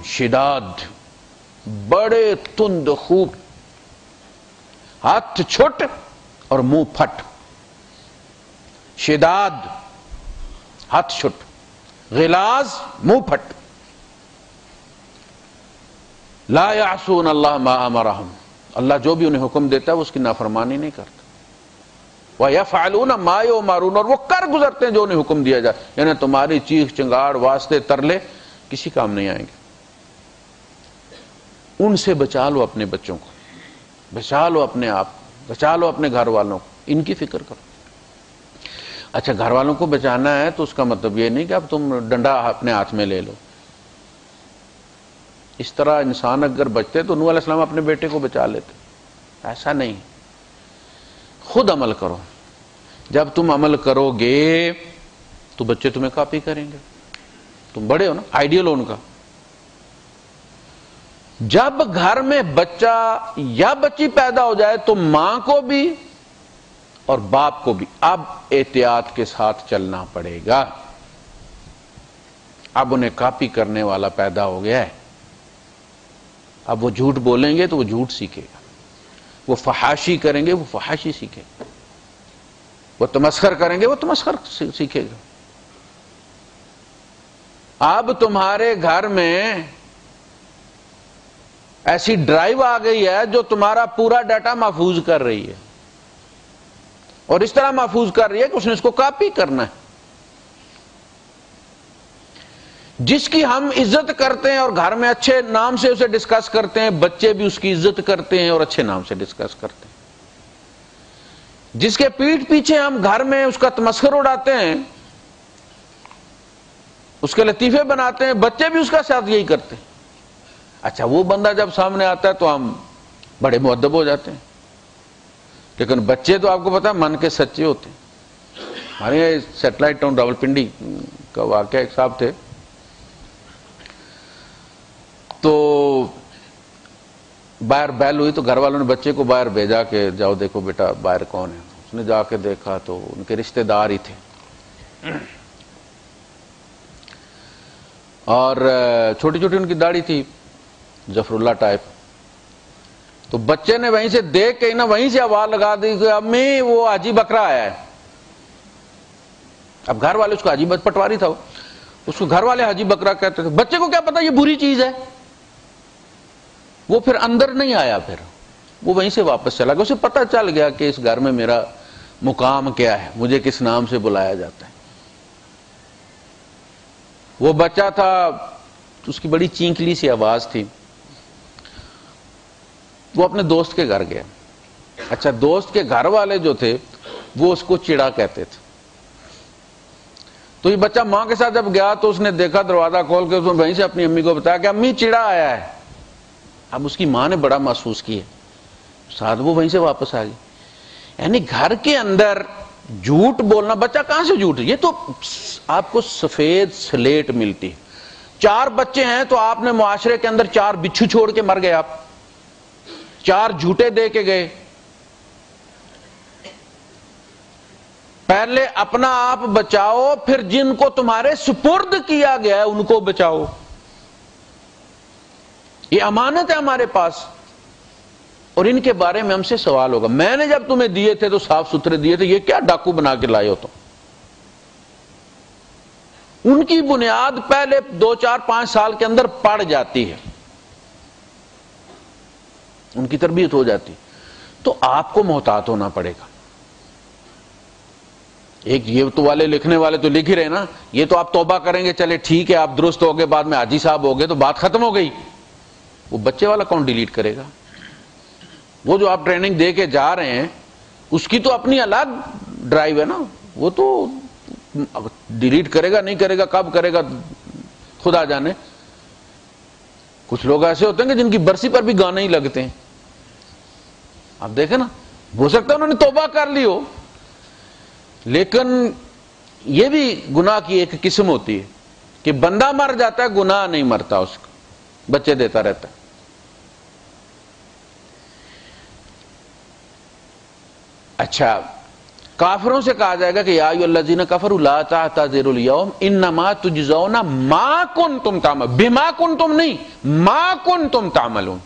شداد، بڑے تند خوب، ہاتھ چھٹ اور منہ پھٹ۔ شداد ہاتھ چھٹ، غلاظ منہ پھٹ۔ لا یعصون اللہ ما امرہم، اللہ جو بھی انہیں حکم دیتا ہے وہ اس کی نافرمانی نہیں کرتا۔ وَيَفْعَلُونَ مَا يُؤْمَرُونَ، اور وہ کر گزرتے ہیں جو انہیں حکم دیا جائے، یعنی تمہاری چیخ چنگاڑ واسطے ترلے کسی کام نہیں آئیں گے۔ ان سے بچا لو اپنے بچوں کو، بچا لو اپنے آپ کو، بچا لو اپنے گھر والوں کو، ان کی فکر کرو۔ اچھا گھر والوں کو بچانا ہے تو اس کا مطلب یہ نہیں کہ اب تم ڈنڈا اپنے ہاتھ میں لے لو۔ اس طرح انسان اگر بچتے تو نوح علیہ السلام اپنے بیٹے کو بچا لیتے، ایسا نہیں۔ خود عمل کرو، جب تم عمل کرو گے تو بچے تمہیں کاپی کریں گے، تم بڑے ہو نا، آئیڈیل ہو ان کا۔ جب گھر میں بچہ یا بچی پیدا ہو جائے تو ماں کو بھی اور باپ کو بھی اب احتیاط کے ساتھ چلنا پڑے گا۔ اب انہیں کاپی کرنے والا پیدا ہو گیا ہے، اب وہ جھوٹ بولیں گے تو وہ جھوٹ سیکھے گا، وہ فحاشی کریں گے وہ فحاشی سیکھے گا، وہ تمسخر کریں گے وہ تمسخر سیکھے گا۔ اب تمہارے گھر میں ایسی ڈرائیو آ گئی ہے جو تمہارا پورا ڈیٹا محفوظ کر رہی ہے، اور اس طرح محفوظ کر رہی ہے کہ اس نے اس کو کاپی کرنا ہے۔ جس کی ہم عزت کرتے ہیں اور گھر میں اچھے نام سے اسے ڈسکس کرتے ہیں، بچے بھی اس کی عزت کرتے ہیں اور اچھے نام سے ڈسکس کرتے ہیں۔ جس کے پیٹھ پیچھے ہم گھر میں اس کا تمسخر اڑاتے ہیں، اس کے لطیفے بناتے ہیں، بچے بھی اس کا ساتھ یہی کرتے ہیں۔ اچھا وہ بندہ جب سامنے آتا ہے تو ہم بڑے مؤدب ہو جاتے ہیں، لیکن بچے تو آپ کو پتا ہے من کے سچے ہوتے ہیں۔ ہمارے سیٹلائٹ ٹاؤن راولپنڈی کا واقعہ، ایک صاحب تھے تو باہر بیل ہوئی تو گھر والوں نے بچے کو باہر بھیجا کہ جاؤ دیکھو بیٹا باہر کون ہے۔ اس نے جا کے دیکھا تو ان کے رشتہ دار ہی تھے، اور چھوٹی چھوٹی ان کی داڑھی تھی، ظفر اللہ ٹائپ۔ تو بچے نے وہیں سے دیکھ کے نا وہیں سے آواز لگا دی کہ امی وہ حاجی بکرا آیا ہے۔ اب گھر والے اس کو حاجی پٹواری تھا، اس کو گھر والے حاجی بکرا کہتے تھے. بچے کو کیا پتا یہ بری چیز ہے. وہ پھر اندر نہیں آیا, پھر وہ وہیں سے واپس چلا گیا. اسے پتا چل گیا کہ اس گھر میں میرا مقام کیا ہے, مجھے کس نام سے بلایا جاتا ہے. وہ بچہ تھا, اس کی بڑی چینکلی سی آواز تھی. وہ اپنے دوست کے گھر گیا. اچھا, دوست کے گھر والے جو تھے وہ اس کو چڑا کہتے تھے. تو یہ بچہ ماں کے ساتھ جب گیا تو اس نے دیکھا, دروازہ کھول کے اس نے وہیں سے اپنی امی کو بتایا کہ امی چڑا آیا ہے. اب اس کی ماں نے بڑا محسوس کیا, ساتھ وہ وہیں سے واپس آ گئی. یعنی گھر کے اندر جھوٹ بولنا, بچہ کہاں سے جھوٹ, یہ تو آپ کو سفید سلیٹ ملتی. 4 بچے ہیں تو آپ نے معاشرے کے اندر 4 بچھو چھوڑ کے مر گئے, آپ 4 جھوٹے دے کے گئے. پہلے اپنا آپ بچاؤ, پھر جن کو تمہارے سپرد کیا گیا ہے ان کو بچاؤ. یہ امانت ہے ہمارے پاس, اور ان کے بارے میں ہم سے سوال ہوگا. میں نے جب تمہیں دیے تھے تو صاف ستھرے دیے تھے, یہ کیا ڈاکو بنا کے لائے ہو تم. ان کی بنیاد پہلے 2 4 5 سال کے اندر پڑ جاتی ہے, ان کی تربیت ہو جاتی. تو آپ کو محتاط ہونا پڑے گا. ایک یہ تو والے لکھنے والے تو لکھ ہی رہے نا, یہ تو آپ توبہ کریں گے, چلے ٹھیک ہے آپ درست ہو گئے, بعد میں حاجی صاحب ہو گئے تو بات ختم ہو گئی. وہ بچے والا کون ڈیلیٹ کرے گا؟ وہ جو آپ ٹریننگ دے کے جا رہے ہیں اس کی تو اپنی الگ ڈرائیو ہے نا, وہ تو ڈیلیٹ کرے گا نہیں کرے گا, کب کرے گا خدا جانے. کچھ لوگ ایسے ہوتے ہیں کہ جن کی برسی پر بھی گانے ہی لگتے ہیں. آپ دیکھیں نا, ہو سکتا ہے انہوں نے توبہ کر لی ہو, لیکن یہ بھی گناہ کی ایک قسم ہوتی ہے کہ بندہ مر جاتا ہے, گناہ نہیں مرتا, اس کو بچے دیتا رہتا ہے. اچھا, کافروں سے کہا جائے گا کہ یا ایھا الذین کفروا لا تعتذروا اليوم انما تجزون ما کنتم تعملون, بما کنتم نہیں, ما کنتم تعملون.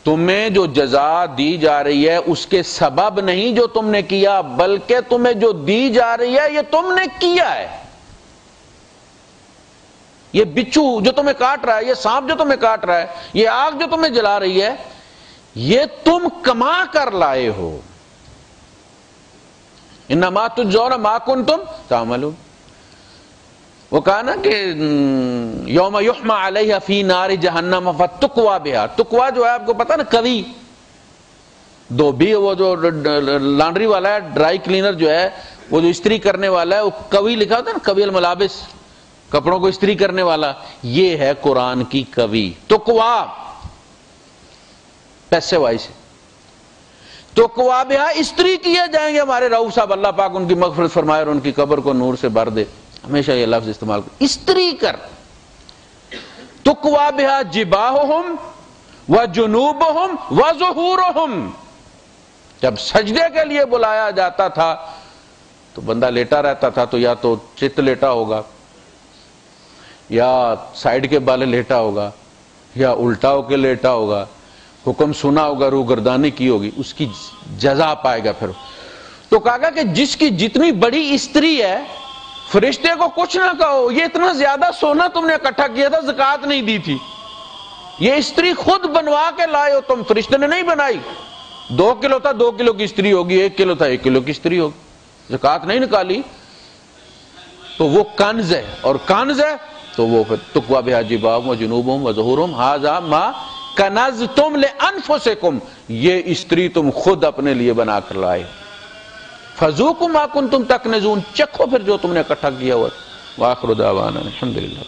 تمہیں جو جزا دی جا رہی ہے اس کے سبب نہیں جو تم نے کیا, بلکہ تمہیں جو دی جا رہی ہے یہ تم نے کیا ہے. یہ بچھو جو تمہیں کاٹ رہا ہے, یہ سانپ جو تمہیں کاٹ رہا ہے, یہ آگ جو تمہیں جلا رہی ہے, یہ تم کما کر لائے ہو. انما تجزون ما کنتم تعملون. وہ کہا نا کہ یوم یحمى علیہ فی نار جہنم فتقوی بہا. تقوی جو ہے آپ کو پتا نا, کوی دھوبی, وہ جو لانڈری والا ہے, ڈرائی کلینر جو ہے, وہ جو استری کرنے والا ہے, وہ کوی لکھا ہوتا ہے نا, کوی الملابس, کپڑوں کو استری کرنے والا, یہ ہے قرآن کی کوی. تقوی پیسے وائی سے, تقوی بہا استری کیے جائیں گے. ہمارے رؤوف صاحب اللہ پاک ان کی مغفرت فرمائے اور ان کی قبر کو نور سے بھر دے, ہمیشہ یہ لفظ استعمال کر, استری کر. تقوی بہا جباہہم وجنوبہم وظہورہم. جب سجدے کے لیے بلایا جاتا تھا تو بندہ لیٹا رہتا تھا, تو یا تو چت لیٹا ہوگا, یا سائیڈ کے بالے لیٹا ہوگا, یا الٹا ہو کے لیٹا ہوگا, حکم سنا ہوگا, روح گردانی کی ہوگی, اس کی جزا پائے گا. پھر تو کہا کہ جس کی جتنی بڑی استری ہے, فرشتے کو کچھ نہ کہو, یہ اتنا زیادہ سونا تم نے اکٹھا کیا تھا, زکات نہیں دی تھی, یہ استری خود بنوا کے لائے ہو تم, فرشتے نے نہیں بنائی. 2 کلو تھا 2 کلو کی استری ہوگی, 1 کلو تھا 1 کلو کی استری ہوگی, زکات نہیں نکالی. تو وہ کنز ہے, اور کنز ہے تو وہ پھر تقوی بہا جباہہم وجنوبہم وظہورہم ھذا ما کنزتم لانفسکم. یہ استری تم خود اپنے لیے بنا کر لائے. فذوقوا ما کنتم تکنزون, چکھو پھر جو تم نے اکٹھا کیا ہوا. وآخر دعوانا الحمدللہ.